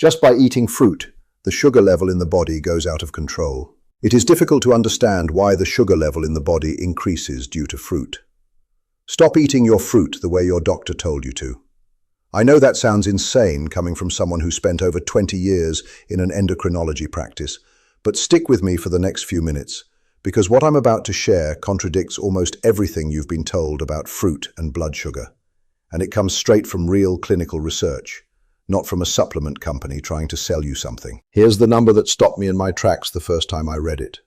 Just by eating fruit, the sugar level in the body goes out of control. It is difficult to understand why the sugar level in the body increases due to fruit. Stop eating your fruit the way your doctor told you to. I know that sounds insane coming from someone who spent over 20 years in an endocrinology practice, but stick with me for the next few minutes, because what I'm about to share contradicts almost everything you've been told about fruit and blood sugar. And it comes straight from real clinical research, not from a supplement company trying to sell you something. Here's the number that stopped me in my tracks the first time I read it.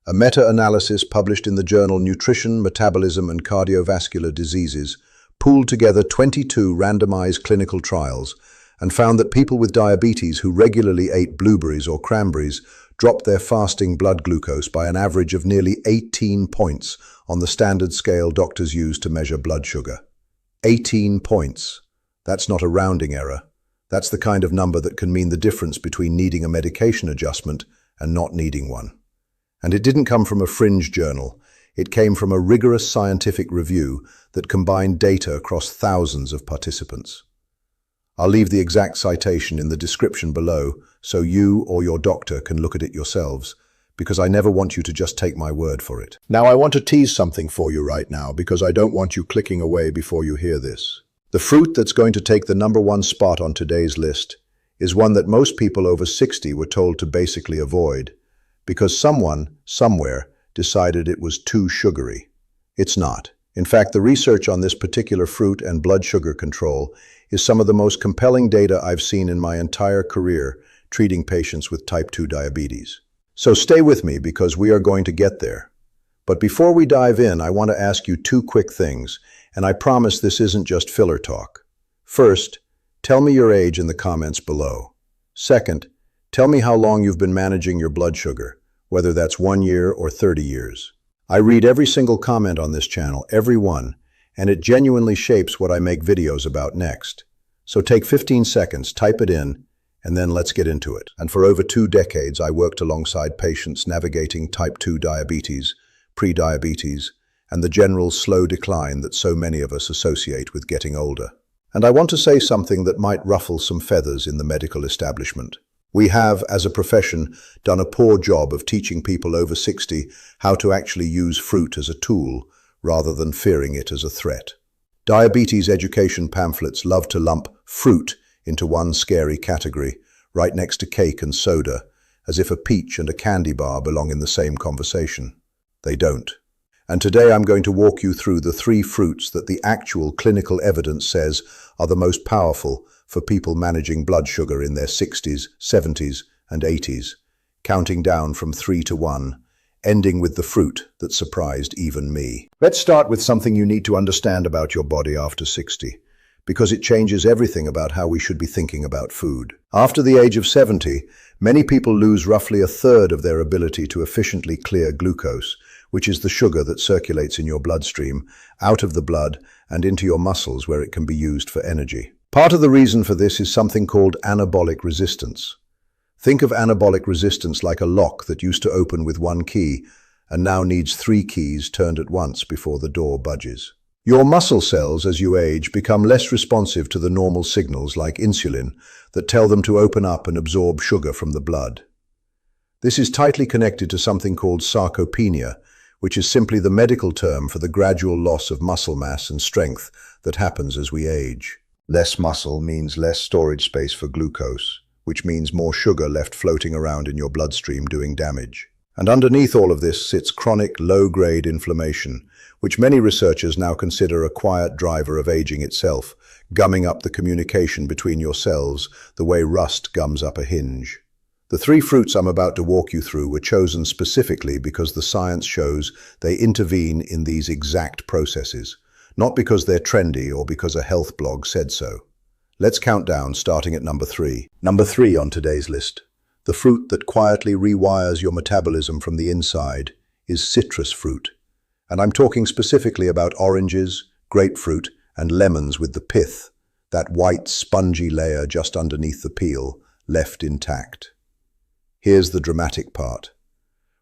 A meta-analysis published in the journal Nutrition, Metabolism and Cardiovascular Diseases pooled together 22 randomized clinical trials and found that people with diabetes who regularly ate blueberries or cranberries dropped their fasting blood glucose by an average of nearly 18 points on the standard scale doctors use to measure blood sugar. 18 points. That's not a rounding error. That's the kind of number that can mean the difference between needing a medication adjustment and not needing one. And it didn't come from a fringe journal. It came from a rigorous scientific review that combined data across thousands of participants. I'll leave the exact citation in the description below so you or your doctor can look at it yourselves, because I never want you to just take my word for it. Now I want to tease something for you right now, because I don't want you clicking away before you hear this. The fruit that's going to take the #1 spot on today's list is one that most people over 60 were told to basically avoid, because someone, somewhere, decided it was too sugary. It's not. In fact, the research on this particular fruit and blood sugar control is some of the most compelling data I've seen in my entire career treating patients with type 2 diabetes. So stay with me because we are going to get there. But before we dive in, I want to ask you two quick things, and I promise this isn't just filler talk. First, tell me your age in the comments below. Second, tell me how long you've been managing your blood sugar, whether that's 1 year or 30 years. I read every single comment on this channel, every one, and it genuinely shapes what I make videos about next. So take 15 seconds, type it in, and then let's get into it. And for over 2 decades, I worked alongside patients navigating type 2 diabetes, pre-diabetes, and the general slow decline that so many of us associate with getting older. And I want to say something that might ruffle some feathers in the medical establishment. We have, as a profession, done a poor job of teaching people over 60 how to actually use fruit as a tool, rather than fearing it as a threat. Diabetes education pamphlets love to lump fruit into one scary category, right next to cake and soda, as if a peach and a candy bar belong in the same conversation. They don't. And today I'm going to walk you through the 3 fruits that the actual clinical evidence says are the most powerful for people managing blood sugar in their 60s, 70s, and 80s, counting down from 3 to 1, ending with the fruit that surprised even me. Let's start with something you need to understand about your body after 60, because it changes everything about how we should be thinking about food. After the age of 70, many people lose roughly a third of their ability to efficiently clear glucose, which is the sugar that circulates in your bloodstream, out of the blood and into your muscles where it can be used for energy. Part of the reason for this is something called anabolic resistance. Think of anabolic resistance like a lock that used to open with 1 key and now needs 3 keys turned at once before the door budges. Your muscle cells, as you age, become less responsive to the normal signals like insulin that tell them to open up and absorb sugar from the blood. This is tightly connected to something called sarcopenia, which is simply the medical term for the gradual loss of muscle mass and strength that happens as we age. Less muscle means less storage space for glucose, which means more sugar left floating around in your bloodstream doing damage. And underneath all of this sits chronic low-grade inflammation, which many researchers now consider a quiet driver of aging itself, gumming up the communication between your cells the way rust gums up a hinge. The 3 fruits I'm about to walk you through were chosen specifically because the science shows they intervene in these exact processes, not because they're trendy or because a health blog said so. Let's count down, starting at number 3. Number 3 on today's list. The fruit that quietly rewires your metabolism from the inside is citrus fruit. And I'm talking specifically about oranges, grapefruit, and lemons with the pith, that white, spongy layer just underneath the peel, left intact. Here's the dramatic part.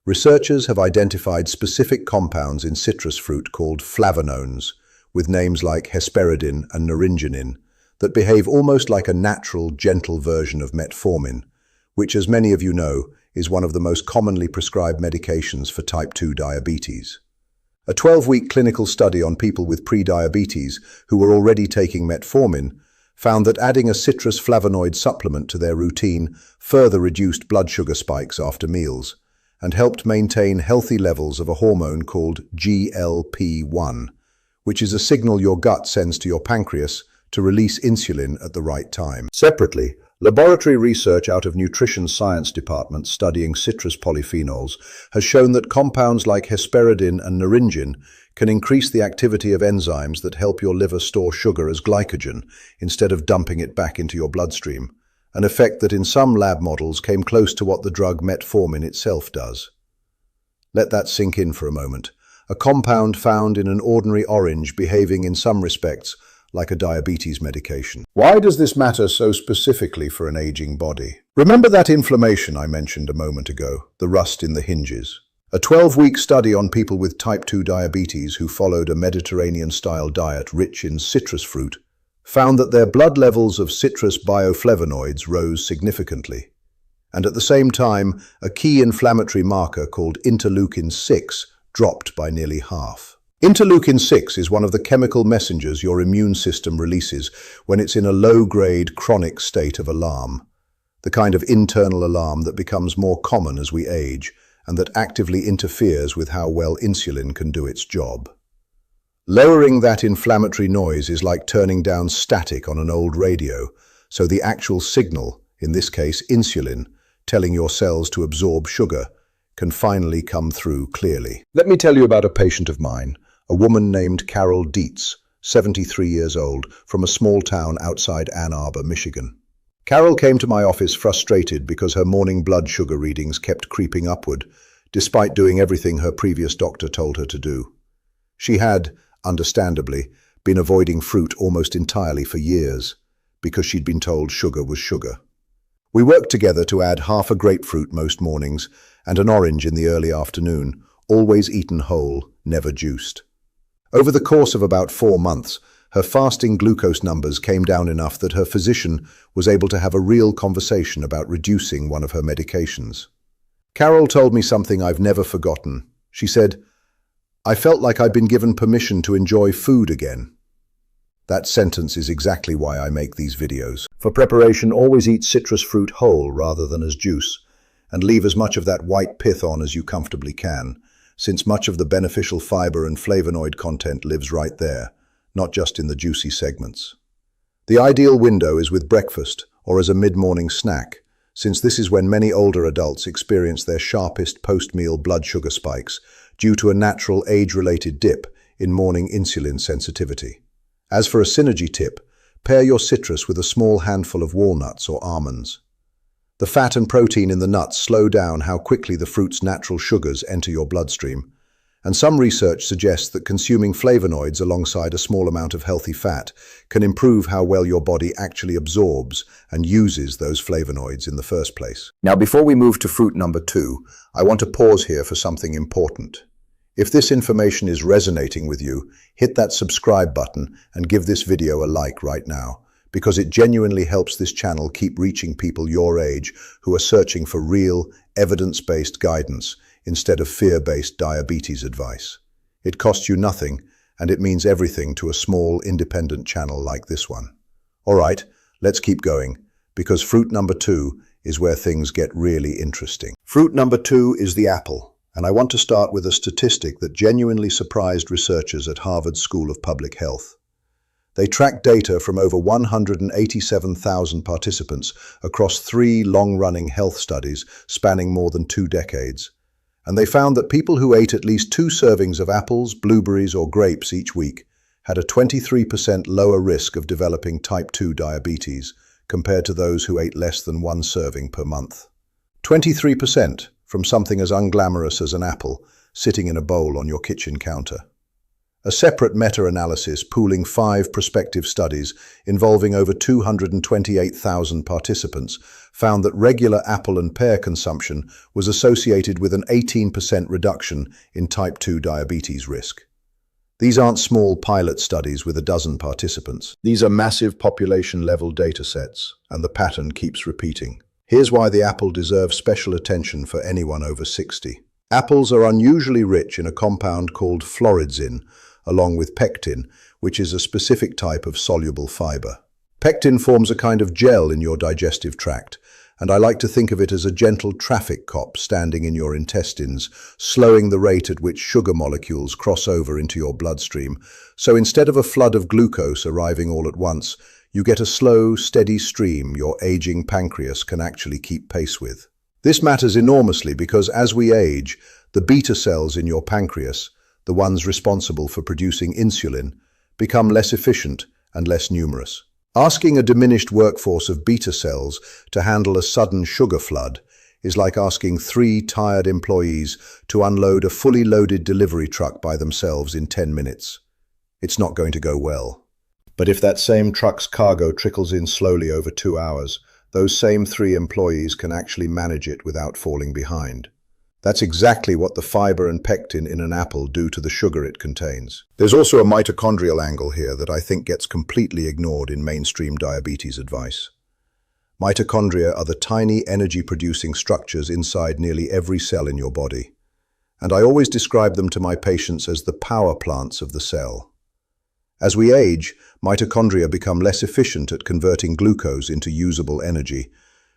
Researchers have identified specific compounds in citrus fruit called flavonones, with names like hesperidin and naringenin, that behave almost like a natural, gentle version of metformin, which, as many of you know, is one of the most commonly prescribed medications for type 2 diabetes. A 12-week clinical study on people with pre-diabetes who were already taking metformin found that adding a citrus flavonoid supplement to their routine further reduced blood sugar spikes after meals and helped maintain healthy levels of a hormone called GLP-1, which is a signal your gut sends to your pancreas to release insulin at the right time. Separately, laboratory research out of nutrition science departments studying citrus polyphenols has shown that compounds like hesperidin and naringin can increase the activity of enzymes that help your liver store sugar as glycogen instead of dumping it back into your bloodstream, an effect that in some lab models came close to what the drug metformin itself does. Let that sink in for a moment. A compound found in an ordinary orange behaving in some respects like a diabetes medication. Why does this matter so specifically for an aging body? Remember that inflammation I mentioned a moment ago, the rust in the hinges? A 12-week study on people with type 2 diabetes who followed a Mediterranean-style diet rich in citrus fruit found that their blood levels of citrus bioflavonoids rose significantly. And at the same time, a key inflammatory marker called interleukin-6 dropped by nearly half. Interleukin-6 is one of the chemical messengers your immune system releases when it's in a low-grade chronic state of alarm, the kind of internal alarm that becomes more common as we age and that actively interferes with how well insulin can do its job. Lowering that inflammatory noise is like turning down static on an old radio, so the actual signal, in this case insulin, telling your cells to absorb sugar, can finally come through clearly. Let me tell you about a patient of mine, a woman named Carol Dietz, 73 years old, from a small town outside Ann Arbor, Michigan. Carol came to my office frustrated because her morning blood sugar readings kept creeping upward, despite doing everything her previous doctor told her to do. She had, understandably, been avoiding fruit almost entirely for years, because she'd been told sugar was sugar. We worked together to add half a grapefruit most mornings and an orange in the early afternoon, always eaten whole, never juiced. Over the course of about 4 months, her fasting glucose numbers came down enough that her physician was able to have a real conversation about reducing one of her medications. Carol told me something I've never forgotten. She said, "I felt like I'd been given permission to enjoy food again." That sentence is exactly why I make these videos. For preparation, always eat citrus fruit whole rather than as juice, and leave as much of that white pith on as you comfortably can, since much of the beneficial fiber and flavonoid content lives right there, not just in the juicy segments. The ideal window is with breakfast or as a mid-morning snack, since this is when many older adults experience their sharpest post-meal blood sugar spikes due to a natural age-related dip in morning insulin sensitivity. As for a synergy tip, pair your citrus with a small handful of walnuts or almonds. The fat and protein in the nuts slow down how quickly the fruit's natural sugars enter your bloodstream, and some research suggests that consuming flavonoids alongside a small amount of healthy fat can improve how well your body actually absorbs and uses those flavonoids in the first place. Now, before we move to fruit number 2, I want to pause here for something important. If this information is resonating with you, hit that subscribe button and give this video a like right now, because it genuinely helps this channel keep reaching people your age who are searching for real, evidence-based guidance instead of fear-based diabetes advice. It costs you nothing, and it means everything to a small, independent channel like this one. All right, let's keep going, because fruit number 2 is where things get really interesting. Fruit number 2 is the apple, and I want to start with a statistic that genuinely surprised researchers at Harvard School of Public Health. They tracked data from over 187,000 participants across 3 long-running health studies spanning more than 2 decades. And they found that people who ate at least 2 servings of apples, blueberries, or grapes each week had a 23% lower risk of developing type 2 diabetes compared to those who ate less than 1 serving per month. 23% from something as unglamorous as an apple sitting in a bowl on your kitchen counter. A separate meta-analysis pooling 5 prospective studies involving over 228,000 participants found that regular apple and pear consumption was associated with an 18% reduction in type 2 diabetes risk. These aren't small pilot studies with a dozen participants. These are massive population-level data sets, and the pattern keeps repeating. Here's why the apple deserves special attention for anyone over 60. Apples are unusually rich in a compound called floridzin, along with pectin, which is a specific type of soluble fiber. Pectin forms a kind of gel in your digestive tract, and I like to think of it as a gentle traffic cop standing in your intestines, slowing the rate at which sugar molecules cross over into your bloodstream. So instead of a flood of glucose arriving all at once, you get a slow, steady stream your aging pancreas can actually keep pace with. This matters enormously because as we age, the beta cells in your pancreas, the ones responsible for producing insulin, become less efficient and less numerous. Asking a diminished workforce of beta cells to handle a sudden sugar flood is like asking 3 tired employees to unload a fully loaded delivery truck by themselves in 10 minutes. It's not going to go well. But if that same truck's cargo trickles in slowly over 2 hours, those same 3 employees can actually manage it without falling behind. That's exactly what the fiber and pectin in an apple do to the sugar it contains. There's also a mitochondrial angle here that I think gets completely ignored in mainstream diabetes advice. Mitochondria are the tiny energy-producing structures inside nearly every cell in your body, and I always describe them to my patients as the power plants of the cell. As we age, mitochondria become less efficient at converting glucose into usable energy,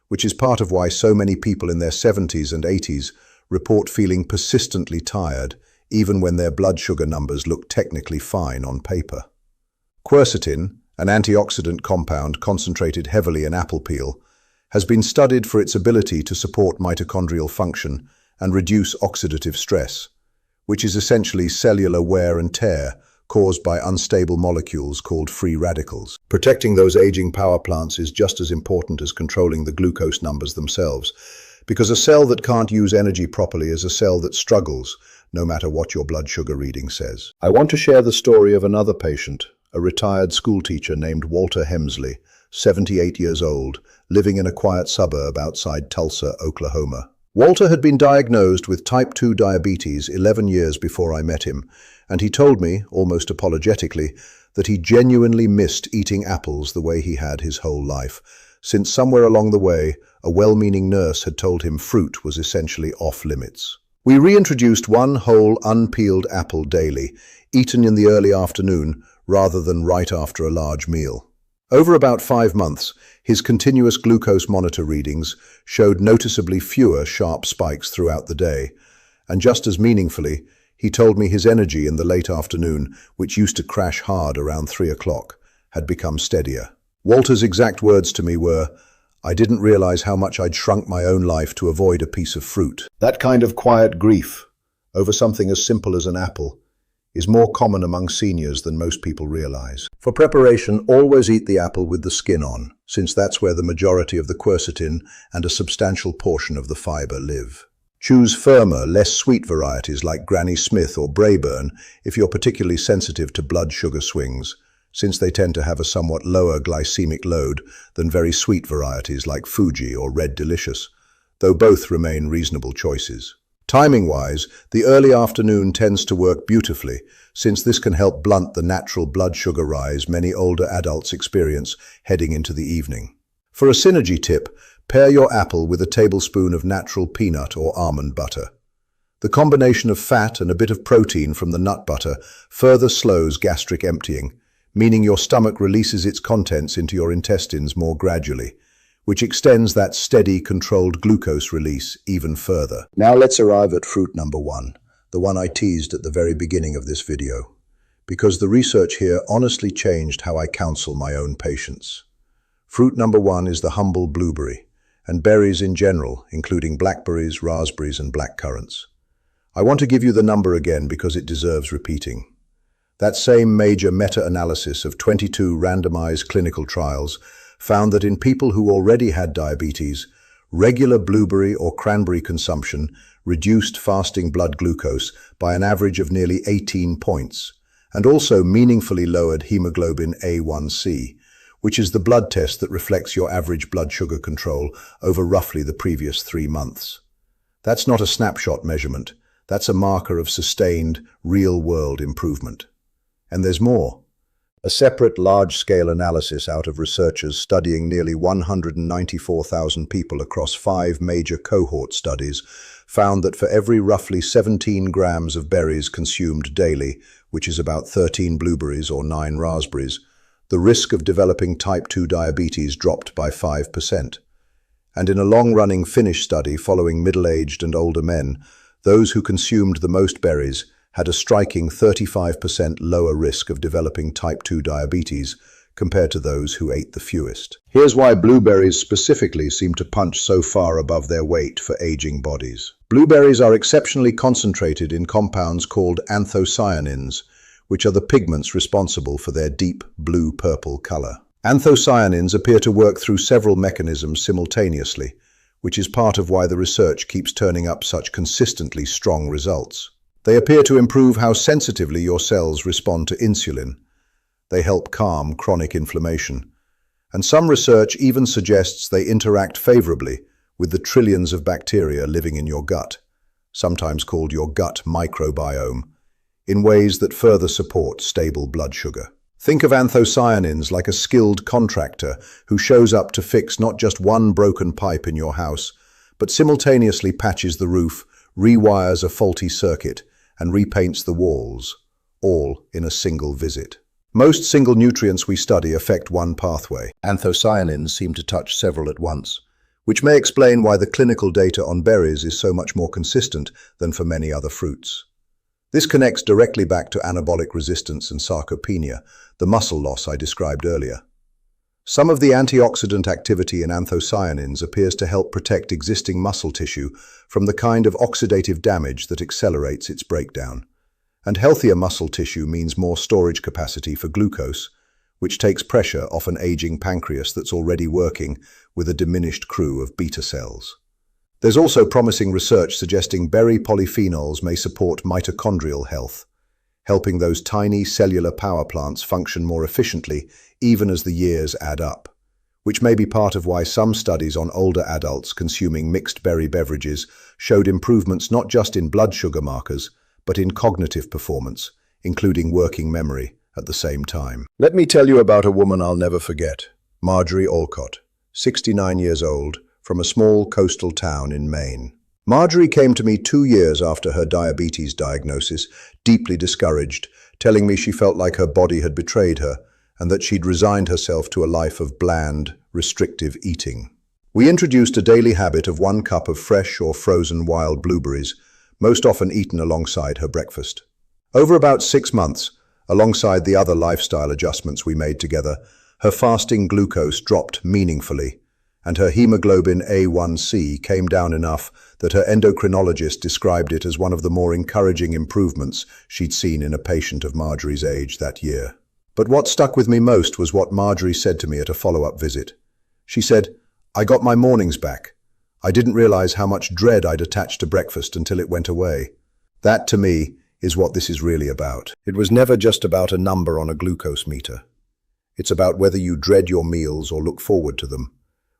which is part of why so many people in their 70s and 80s report feeling persistently tired, even when their blood sugar numbers look technically fine on paper. Quercetin, an antioxidant compound concentrated heavily in apple peel, has been studied for its ability to support mitochondrial function and reduce oxidative stress, which is essentially cellular wear and tear caused by unstable molecules called free radicals. Protecting those aging power plants is just as important as controlling the glucose numbers themselves, because a cell that can't use energy properly is a cell that struggles, no matter what your blood sugar reading says. I want to share the story of another patient, a retired schoolteacher named Walter Hemsley, 78 years old, living in a quiet suburb outside Tulsa, Oklahoma. Walter had been diagnosed with type 2 diabetes 11 years before I met him, and he told me, almost apologetically, that he genuinely missed eating apples the way he had his whole life, since somewhere along the way, a well-meaning nurse had told him fruit was essentially off-limits. We reintroduced one whole, unpeeled apple daily, eaten in the early afternoon rather than right after a large meal. Over about 5 months, his continuous glucose monitor readings showed noticeably fewer sharp spikes throughout the day, and just as meaningfully, he told me his energy in the late afternoon, which used to crash hard around 3 o'clock, had become steadier. Walter's exact words to me were, "I didn't realize how much I'd shrunk my own life to avoid a piece of fruit." That kind of quiet grief over something as simple as an apple is more common among seniors than most people realize. For preparation, always eat the apple with the skin on, since that's where the majority of the quercetin and a substantial portion of the fiber live. Choose firmer, less sweet varieties like Granny Smith or Braeburn if you're particularly sensitive to blood sugar swings, since they tend to have a somewhat lower glycemic load than very sweet varieties like Fuji or Red Delicious, though both remain reasonable choices. Timing-wise, the early afternoon tends to work beautifully, since this can help blunt the natural blood sugar rise many older adults experience heading into the evening. For a synergy tip, pair your apple with a tablespoon of natural peanut or almond butter. The combination of fat and a bit of protein from the nut butter further slows gastric emptying, meaning your stomach releases its contents into your intestines more gradually, which extends that steady, controlled glucose release even further. Now let's arrive at fruit number 1, the one I teased at the very beginning of this video, because the research here honestly changed how I counsel my own patients. Fruit number 1 is the humble blueberry, and berries in general, including blackberries, raspberries, and blackcurrants. I want to give you the number again because it deserves repeating. That same major meta-analysis of 22 randomized clinical trials found that in people who already had diabetes, regular blueberry or cranberry consumption reduced fasting blood glucose by an average of nearly 18 points, and also meaningfully lowered hemoglobin A1C, which is the blood test that reflects your average blood sugar control over roughly the previous 3 months. That's not a snapshot measurement. That's a marker of sustained, real-world improvement. And there's more. A separate large-scale analysis out of researchers studying nearly 194,000 people across 5 major cohort studies found that for every roughly 17 grams of berries consumed daily, which is about 13 blueberries or 9 raspberries, the risk of developing type 2 diabetes dropped by 5%. And in a long-running Finnish study following middle-aged and older men, those who consumed the most berries had a striking 35% lower risk of developing type 2 diabetes compared to those who ate the fewest. Here's why blueberries specifically seem to punch so far above their weight for aging bodies. Blueberries are exceptionally concentrated in compounds called anthocyanins, which are the pigments responsible for their deep blue-purple color. Anthocyanins appear to work through several mechanisms simultaneously, which is part of why the research keeps turning up such consistently strong results. They appear to improve how sensitively your cells respond to insulin. They help calm chronic inflammation. And some research even suggests they interact favorably with the trillions of bacteria living in your gut, sometimes called your gut microbiome, in ways that further support stable blood sugar. Think of anthocyanins like a skilled contractor who shows up to fix not just one broken pipe in your house, but simultaneously patches the roof, rewires a faulty circuit, and repaints the walls, all in a single visit. Most single nutrients we study affect one pathway. Anthocyanins seem to touch several at once, which may explain why the clinical data on berries is so much more consistent than for many other fruits. This connects directly back to anabolic resistance and sarcopenia, the muscle loss I described earlier. Some of the antioxidant activity in anthocyanins appears to help protect existing muscle tissue from the kind of oxidative damage that accelerates its breakdown. And healthier muscle tissue means more storage capacity for glucose, which takes pressure off an aging pancreas that's already working with a diminished crew of beta cells. There's also promising research suggesting berry polyphenols may support mitochondrial health, helping those tiny cellular power plants function more efficiently even as the years add up, which may be part of why some studies on older adults consuming mixed berry beverages showed improvements not just in blood sugar markers, but in cognitive performance, including working memory, at the same time. Let me tell you about a woman I'll never forget, Marjorie Olcott, 69 years old, from a small coastal town in Maine. Marjorie came to me 2 years after her diabetes diagnosis, deeply discouraged, telling me she felt like her body had betrayed her and that she'd resigned herself to a life of bland, restrictive eating. We introduced a daily habit of 1 cup of fresh or frozen wild blueberries, most often eaten alongside her breakfast. Over about 6 months, alongside the other lifestyle adjustments we made together, her fasting glucose dropped meaningfully, and her hemoglobin A1C came down enough that her endocrinologist described it as one of the more encouraging improvements she'd seen in a patient of Marjorie's age that year. But what stuck with me most was what Marjorie said to me at a follow-up visit. She said, "I got my mornings back. I didn't realize how much dread I'd attached to breakfast until it went away." That, to me, is what this is really about. It was never just about a number on a glucose meter. It's about whether you dread your meals or look forward to them,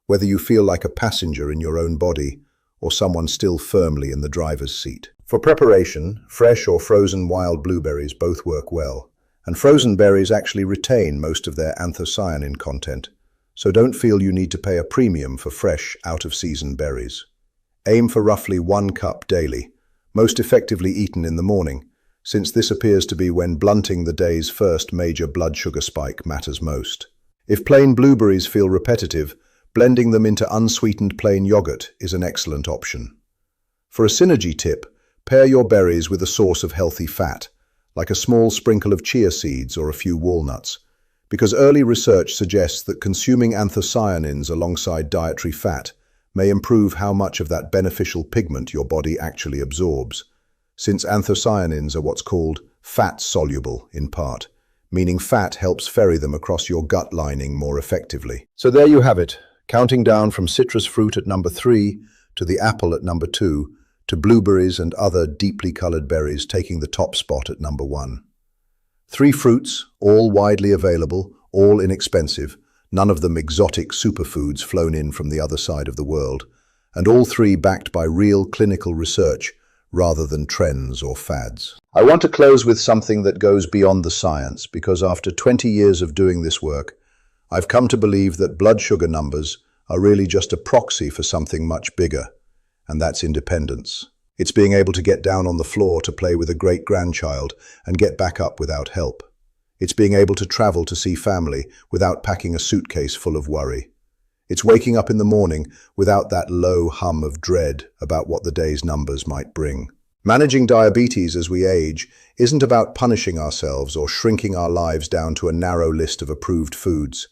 whether you feel like a passenger in your own body or someone still firmly in the driver's seat. For preparation, fresh or frozen wild blueberries both work well, and frozen berries actually retain most of their anthocyanin content, so don't feel you need to pay a premium for fresh, out-of-season berries. Aim for roughly 1 cup daily, most effectively eaten in the morning, since this appears to be when blunting the day's first major blood sugar spike matters most. If plain blueberries feel repetitive, blending them into unsweetened plain yogurt is an excellent option. For a synergy tip, pair your berries with a source of healthy fat, like a small sprinkle of chia seeds or a few walnuts, because early research suggests that consuming anthocyanins alongside dietary fat may improve how much of that beneficial pigment your body actually absorbs, since anthocyanins are what's called fat-soluble in part, meaning fat helps ferry them across your gut lining more effectively. So there you have it, counting down from citrus fruit at number 3 to the apple at number 2, to blueberries and other deeply colored berries taking the top spot at number 1. 3 fruits, all widely available, all inexpensive, none of them exotic superfoods flown in from the other side of the world, and all 3 backed by real clinical research, rather than trends or fads. I want to close with something that goes beyond the science, because after 20 years of doing this work, I've come to believe that blood sugar numbers are really just a proxy for something much bigger, and that's independence. It's being able to get down on the floor to play with a great-grandchild and get back up without help. It's being able to travel to see family without packing a suitcase full of worry. It's waking up in the morning without that low hum of dread about what the day's numbers might bring. Managing diabetes as we age isn't about punishing ourselves or shrinking our lives down to a narrow list of approved foods.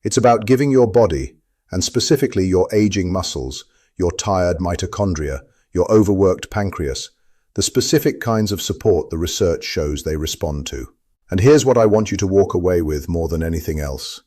It's about giving your body, and specifically your aging muscles, your tired mitochondria, your overworked pancreas, the specific kinds of support the research shows they respond to. And here's what I want you to walk away with more than anything else.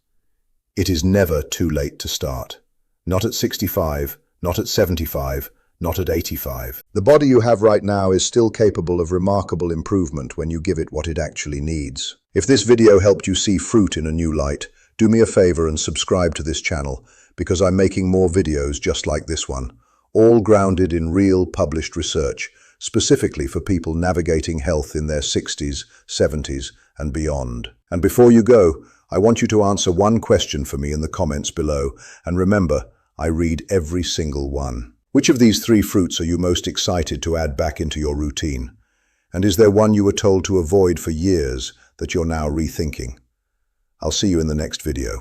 It is never too late to start. Not at 65, not at 75, not at 85. The body you have right now is still capable of remarkable improvement when you give it what it actually needs. If this video helped you see fruit in a new light, do me a favor and subscribe to this channel, because I'm making more videos just like this one, all grounded in real published research, specifically for people navigating health in their 60s, 70s, and beyond. And before you go, I want you to answer one question for me in the comments below, and remember, I read every single one. Which of these 3 fruits are you most excited to add back into your routine? And is there one you were told to avoid for years that you're now rethinking? I'll see you in the next video.